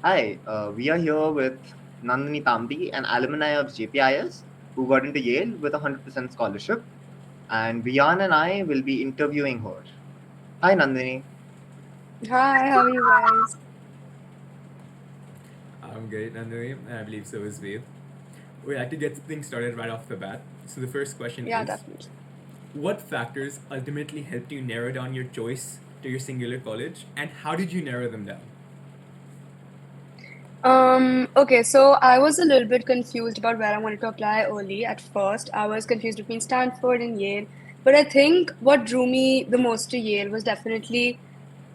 Hi, we are here with Nandini Tambi, an alumni of JPIS who got into Yale with a 100% scholarship. And Vian and I will be interviewing her. Hi, Nandini. Hi, how are you guys? I'm great, Nandini, and I believe so is Ved. We like to get things started right off the bat. So the first question Yeah, is, definitely. what factors ultimately helped you narrow down your choice to your singular college, and how did you narrow them down? Okay, so I was a little bit confused about where I wanted to apply early at first. I was confused between Stanford and Yale, but I think what drew me the most to Yale was definitely,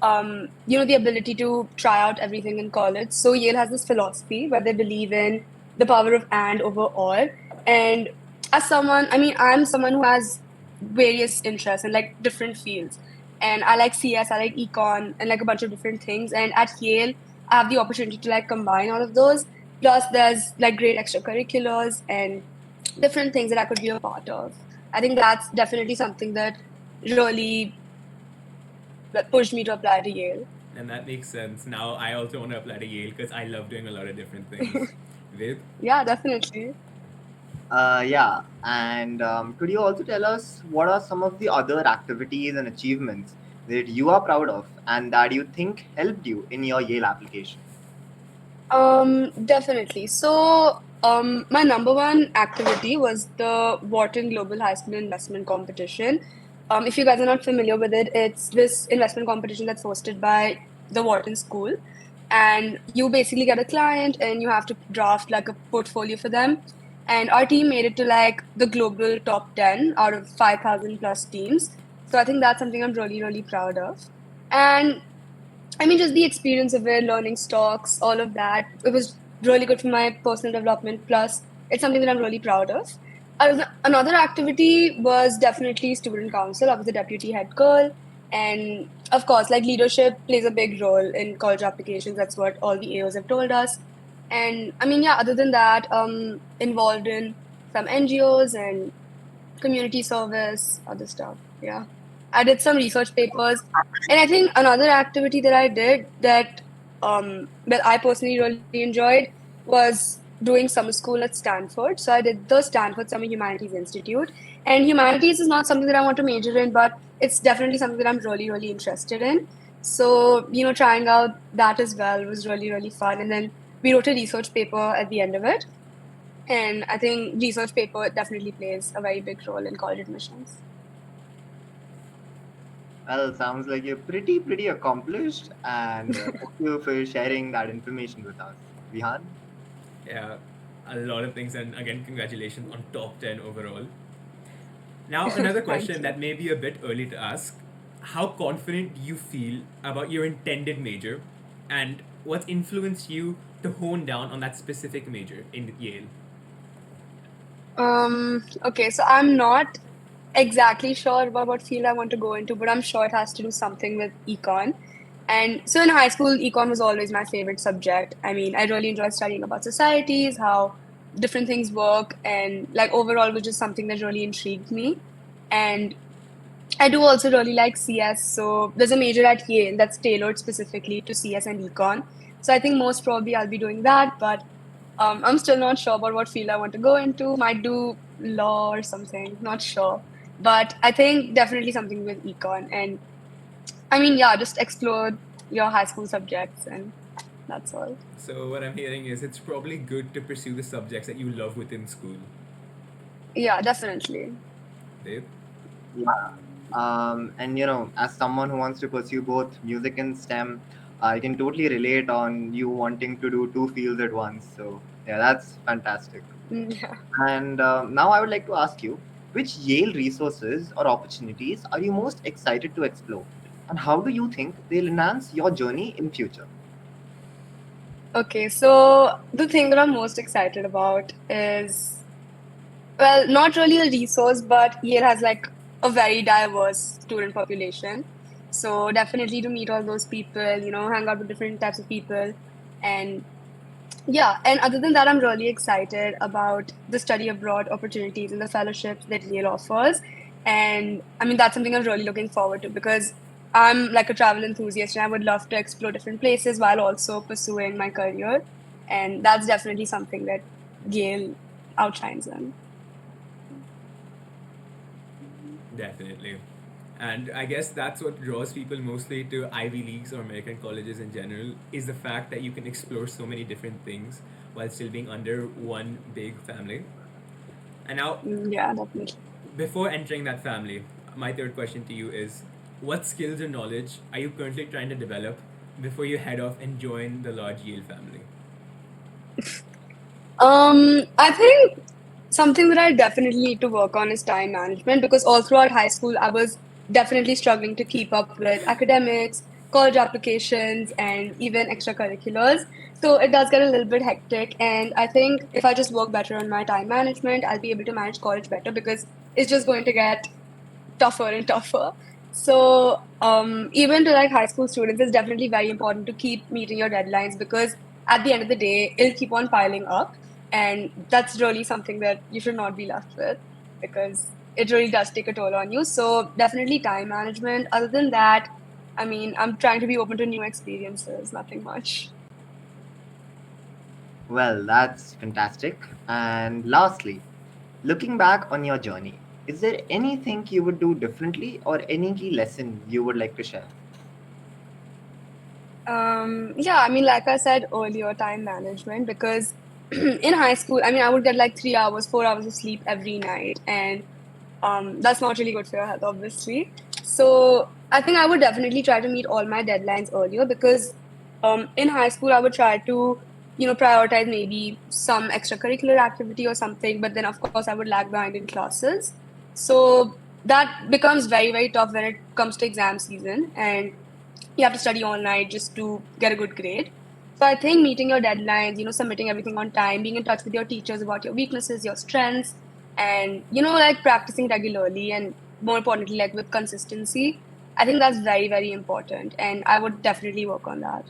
the ability to try out everything in college. So Yale has this philosophy where they believe in the power of and over all. And as someone, I'm someone who has various interests in like different fields. And I like CS, I like econ, and like a bunch of different things. And at Yale, I have the opportunity to like combine all of those. Plus, there's like great extracurriculars and different things that I could be a part of. I think that's definitely something that really that pushed me to apply to Yale. And that makes sense. Now I also want to apply to Yale because I love doing a lot of different things. Ved? Yeah, definitely. Yeah, and could you also tell us what are some of the other activities and achievements that you are proud of and that you think helped you in your Yale application? Definitely. My number one activity was the Wharton Global High School Investment Competition. If you guys are not familiar with it, it's this investment competition that's hosted by the Wharton School. And you basically get a client and you have to draft like a portfolio for them. And our team made it to like the global top 10 out of 5,000 plus teams. So I think that's something I'm really, really proud of. And just the experience of it, learning stocks, all of that. It was really good for my personal development. Plus, it's something that I'm really proud of. Another activity was definitely student council. I was the deputy head girl. And of course, like leadership plays a big role in college applications. That's what all the AOs have told us. And yeah, other than that, involved in some NGOs and community service, other stuff. Yeah. I did some research papers. And I think another activity that I did that I personally really enjoyed was doing summer school at Stanford. So I did the Stanford Summer Humanities Institute. And humanities is not something that I want to major in, but it's definitely something that I'm really, really interested in. So, trying out that as well was really, really fun. And then we wrote a research paper at the end of it. And I think research paper definitely plays a very big role in college admissions. Well, sounds like you're pretty accomplished, and thank you for sharing that information with us. Vihan? Yeah, a lot of things, and again, congratulations on top 10 overall. Now, another Thank question you. that may be a bit early to ask. How confident do you feel about your intended major, and what's influenced you to hone down on that specific major in Yale? Okay, so I'm not exactly sure about what field I want to go into, but I'm sure it has to do something with econ. And so in high school, econ was always my favorite subject. I really enjoyed studying about societies, how different things work, and like overall was just something that really intrigued me. And I do also really like CS. So there's a major at Yale that's tailored specifically to CS and econ. So I think most probably I'll be doing that, but I'm still not sure about what field I want to go into. Might do law or something, not sure. But I think definitely something with econ. And yeah, just explore your high school subjects, and that's all. So, what I'm hearing is it's probably good to pursue the subjects that you love within school. Yeah, definitely. Dave? Yeah. And as someone who wants to pursue both music and STEM, I can totally relate on you wanting to do two fields at once. So yeah, that's fantastic. Yeah. And now I would like to ask you, which Yale resources or opportunities are you most excited to explore, and how do you think they'll enhance your journey in future? Okay, so the thing that I'm most excited about is, well, not really a resource, but Yale has like a very diverse student population. So definitely to meet all those people, hang out with different types of people. And yeah, and other than that, I'm really excited about the study abroad opportunities and the fellowships that Yale offers. And that's something I'm really looking forward to because I'm like a travel enthusiast and I would love to explore different places while also pursuing my career. And that's definitely something that Yale outshines in. Definitely. And I guess that's what draws people mostly to Ivy Leagues or American colleges in general is the fact that you can explore so many different things while still being under one big family. And now, Yeah, definitely. before entering that family, my third question to you is what skills or knowledge are you currently trying to develop before you head off and join the large Yale family? I think something that I definitely need to work on is time management because all throughout high school, I was definitely struggling to keep up with academics, college applications, and even extracurriculars. So it does get a little bit hectic. And I think if I just work better on my time management, I'll be able to manage college better because it's just going to get tougher and tougher. So even to like high school students, it's definitely very important to keep meeting your deadlines because at the end of the day, it'll keep on piling up, and that's really something that you should not be left with because it really does take a toll on you. So definitely time management. Other than that, I mean, I'm trying to be open to new experiences. Nothing much. Well, that's fantastic. And lastly, looking back on your journey, is there anything you would do differently or any key lesson you would like to share? Yeah, I mean, like I said earlier, time management, because in high school, I mean, I would get like 3 hours, 4 hours of sleep every night, and that's not really good for your health, obviously. So I think I would definitely try to meet all my deadlines earlier because in high school, I would try to, prioritize maybe some extracurricular activity or something, but then of course I would lag behind in classes. So that becomes very, very tough when it comes to exam season, and you have to study all night just to get a good grade. So I think meeting your deadlines, submitting everything on time, being in touch with your teachers about your weaknesses, your strengths, and like practicing regularly and more importantly, like with consistency. I think that's very, very important, and I would definitely work on that.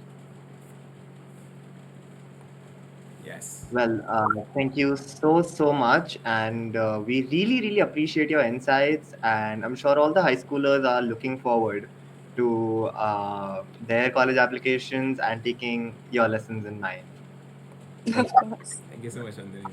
Yes. Well, thank you so much, and we really appreciate your insights. And I'm sure all the high schoolers are looking forward to their college applications and taking your lessons in mind. Thank Of you. course. Thank you so much, Nandini.